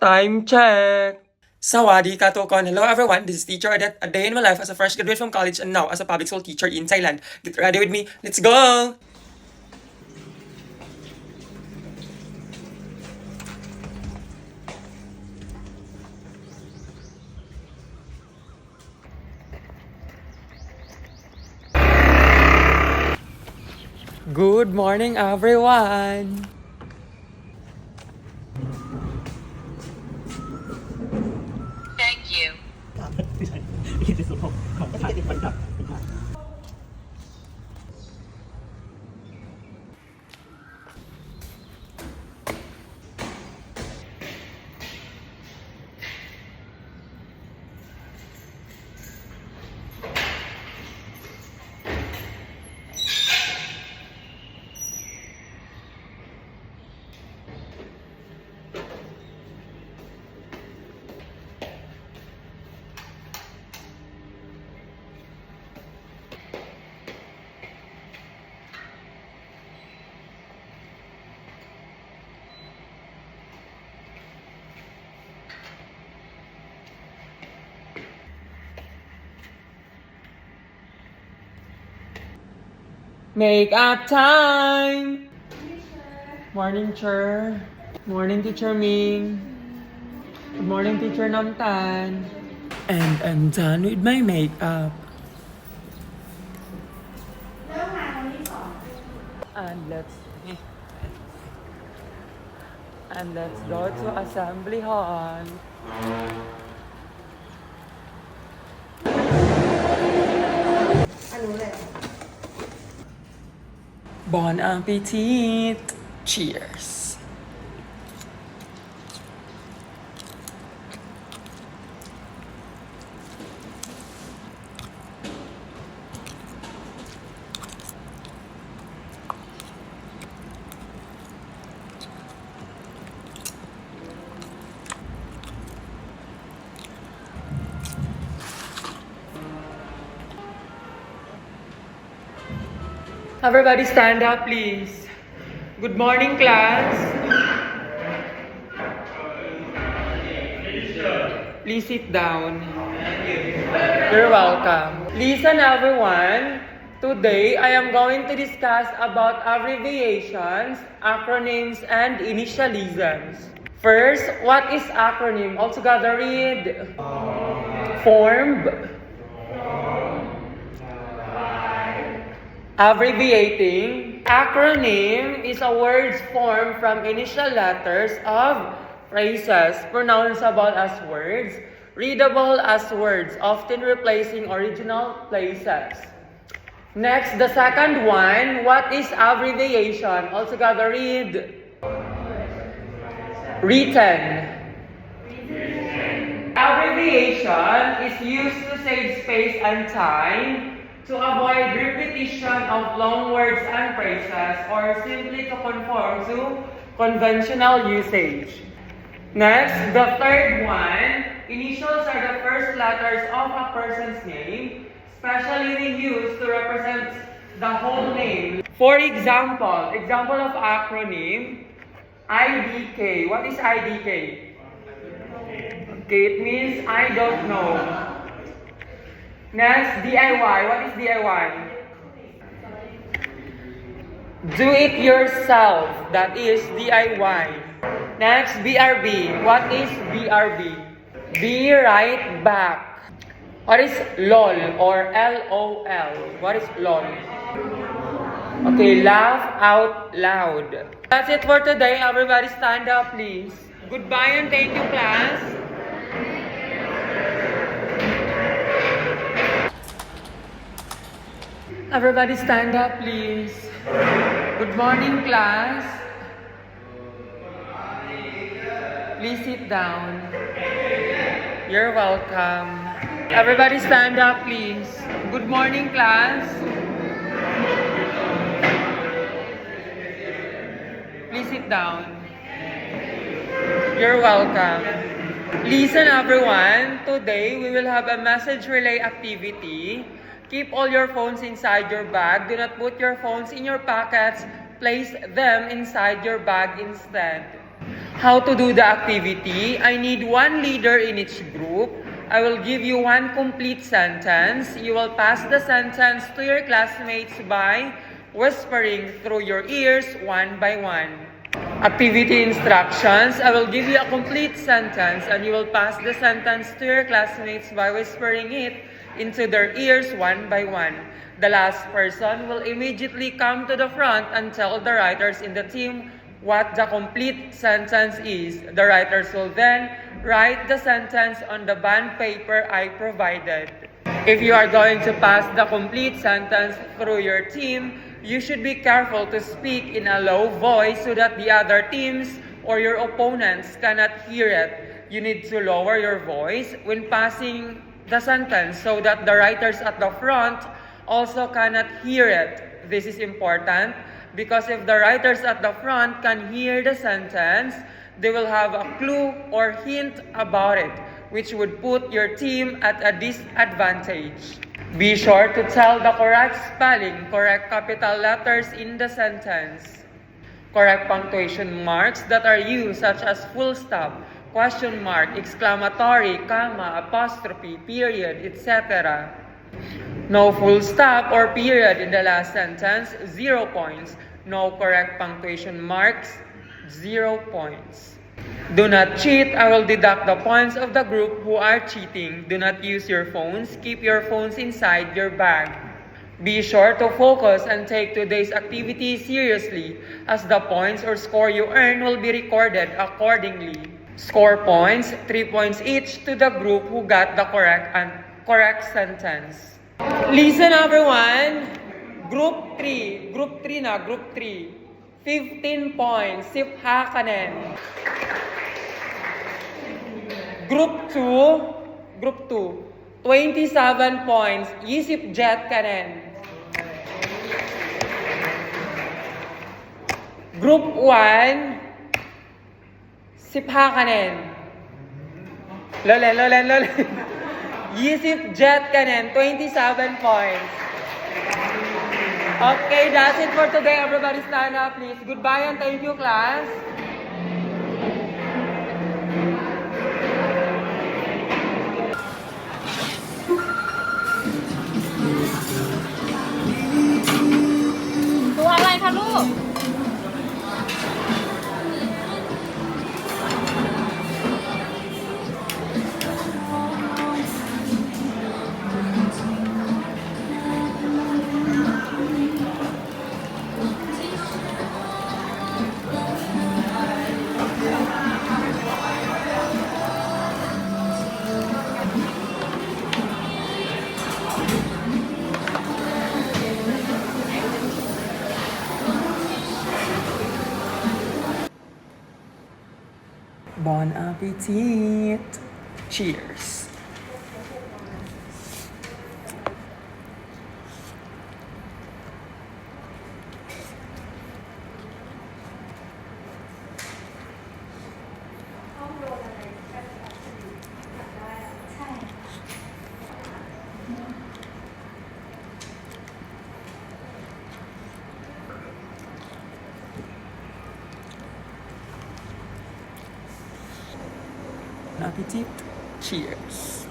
Time check! Sawadee ka, Tokon! Hello everyone, this is Teacher Odette, a day in my life as a fresh graduate from college and now as a public school teacher in Thailand. Get ready with me, let's go! Good morning everyone! Thank you. ในส่วนของประธานที่ประดับ Make up time! Morning, Teacher. Morning, Teacher Ming. Good morning, Teacher Namtan. And I'm done with my makeup. And let's go to Assembly Hall. Bon appetit! Cheers! Everybody stand up, please. Good morning, class. Please sit down. You're welcome. Listen, everyone. Today, I am going to discuss about abbreviations, acronyms, and initialisms. First, what is acronym? All together read. Form. Abbreviating. Acronym is a word formed from initial letters of phrases pronounceable as words, readable as words, often replacing original places. Next, the second one, what is abbreviation? All together read. Written. Abbreviation is used to save space and time, to avoid repetition of long words and phrases, or simply to conform to conventional usage. Next, the third one, initials are the first letters of a person's name, especially used to represent the whole name. For example of acronym, IDK. What is IDK? Okay, it means I don't know. Next, DIY. What is DIY? Do it yourself. That is DIY. Next, BRB. What is BRB? Be right back. What is LOL or LOL? What is LOL? Okay, laugh out loud. That's it for today. Everybody stand up, please. Goodbye and thank you, class. Everybody stand up, please. Good morning, class. Please sit down. You're welcome. Everybody stand up, please. Good morning, class. Please sit down. You're welcome. Listen, everyone. Today, we will have a message relay activity. Keep all your phones inside your bag. Do not put your phones in your pockets. Place them inside your bag instead. How to do the activity? I need one leader in each group. I will give you one complete sentence. You will pass the sentence to your classmates by whispering through your ears one by one. Activity instructions. I will give you a complete sentence and you will pass the sentence to your classmates by whispering it into their ears one by one. The last person will immediately come to the front and tell the writers in the team what the complete sentence is. The writers will then write the sentence on the bond paper I provided. If you are going to pass the complete sentence through your team, you should be careful to speak in a low voice so that the other teams or your opponents cannot hear it. You need to lower your voice when passing the sentence so that the writers at the front also cannot hear it. This is important because if the writers at the front can hear the sentence, they will have a clue or hint about it, which would put your team at a disadvantage. Be sure to tell the correct spelling, correct capital letters in the sentence, correct punctuation marks that are used such as full stop, question mark, exclamatory, comma, apostrophe, period, etc. No full stop or period in the last sentence, 0 points. No correct punctuation marks, 0 points. Do not cheat. I will deduct the points of the group who are cheating. Do not use your phones. Keep your phones inside your bag. Be sure to focus and take today's activity seriously, as the points or score you earn will be recorded accordingly. Score points, 3 points each to the group who got the correct sentence. Listen everyone. Group 3 na, Group 3. 15 points, Sip Hakanen. Group 2, 27 points, Yisip Jet Kanen. Group 1, Sip Hakanen. Lolen. Yisip Jet Kanen, 27 points. Okay, that's it for today. Everybody stand up, please. Goodbye and thank you, class.ตัวอะไรคะลูก Bon appetit! Cheers! Bon appetit! Cheers!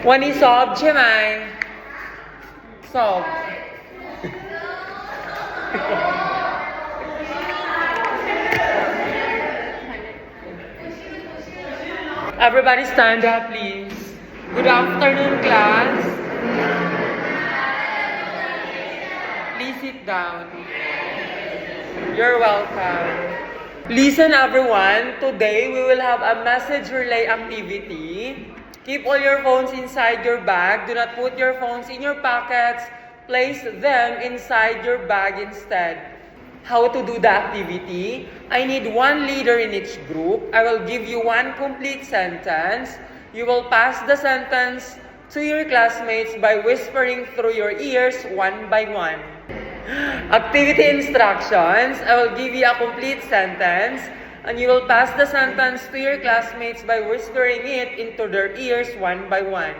One is solved ใช่ไหม solved Everybody stand up, please. Good afternoon, class. Please sit down. You're welcome. Listen everyone, today we will have a message relay activity. Keep all your phones inside your bag. Do not put your phones in your pockets. Place them inside your bag instead. How to do the activity? I need one leader in each group. I will give you one complete sentence. You will pass the sentence to your classmates by whispering through your ears one by one. Activity instructions. I will give you a complete sentence and you will pass the sentence to your classmates by whispering it into their ears one by one.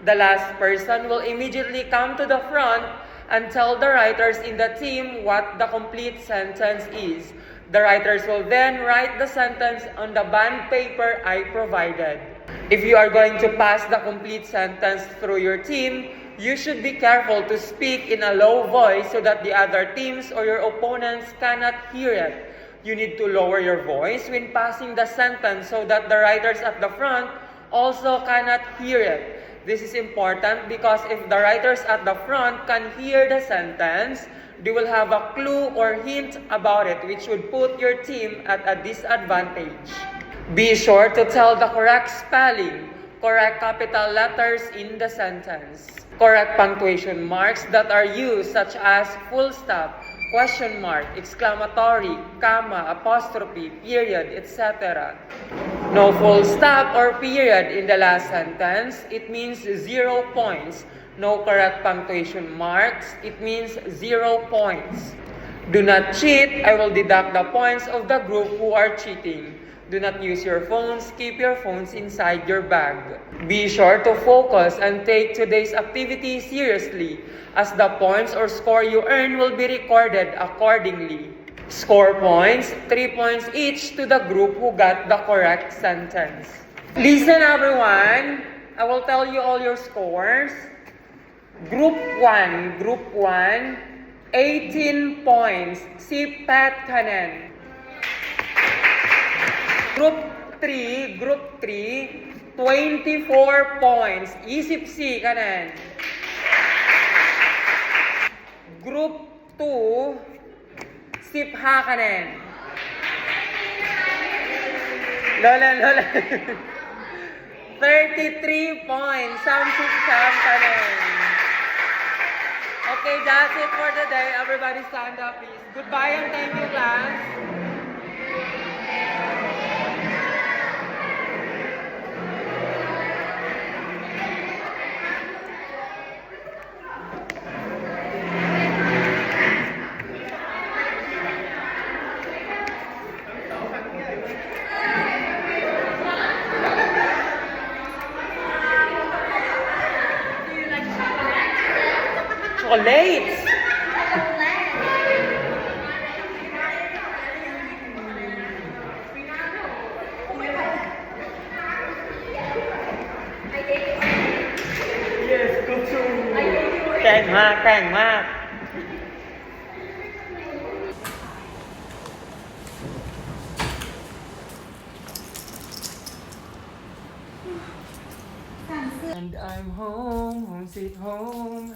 The last person will immediately come to the front and tell the writers in the team what the complete sentence is. The writers will then write the sentence on the bond paper I provided. If you are going to pass the complete sentence through your team, you should be careful to speak in a low voice so that the other teams or your opponents cannot hear it. You need to lower your voice when passing the sentence so that the writers at the front also cannot hear it. This is important because if the writers at the front can hear the sentence, they will have a clue or hint about it, which would put your team at a disadvantage. Be sure to tell the correct spelling, correct capital letters in the sentence, correct punctuation marks that are used such as full stop, question mark, exclamatory, comma, apostrophe, period, etc. No full stop or period in the last sentence, it means 0 points. No correct punctuation marks, it means 0 points. Do not cheat, I will deduct the points of the group who are cheating. Do not use your phones, keep your phones inside your bag. Be sure to focus and take today's activity seriously, as the points or score you earn will be recorded accordingly. Score points, 3 points each to the group who got the correct sentence. Listen everyone, I will tell you all your scores. Group 1, 18 points, si Pat Kanen. Group 3, 24 points, Isip si Kanen. Group 2, Sip Ha Kanen. Lola. 33 points, Samsip Sam Kanen. Okay, that's it for today. Everybody stand up, please. Goodbye and thank you, class. Chocolates! Yes, go to! แกร่งมาก And I'm home, sweet home.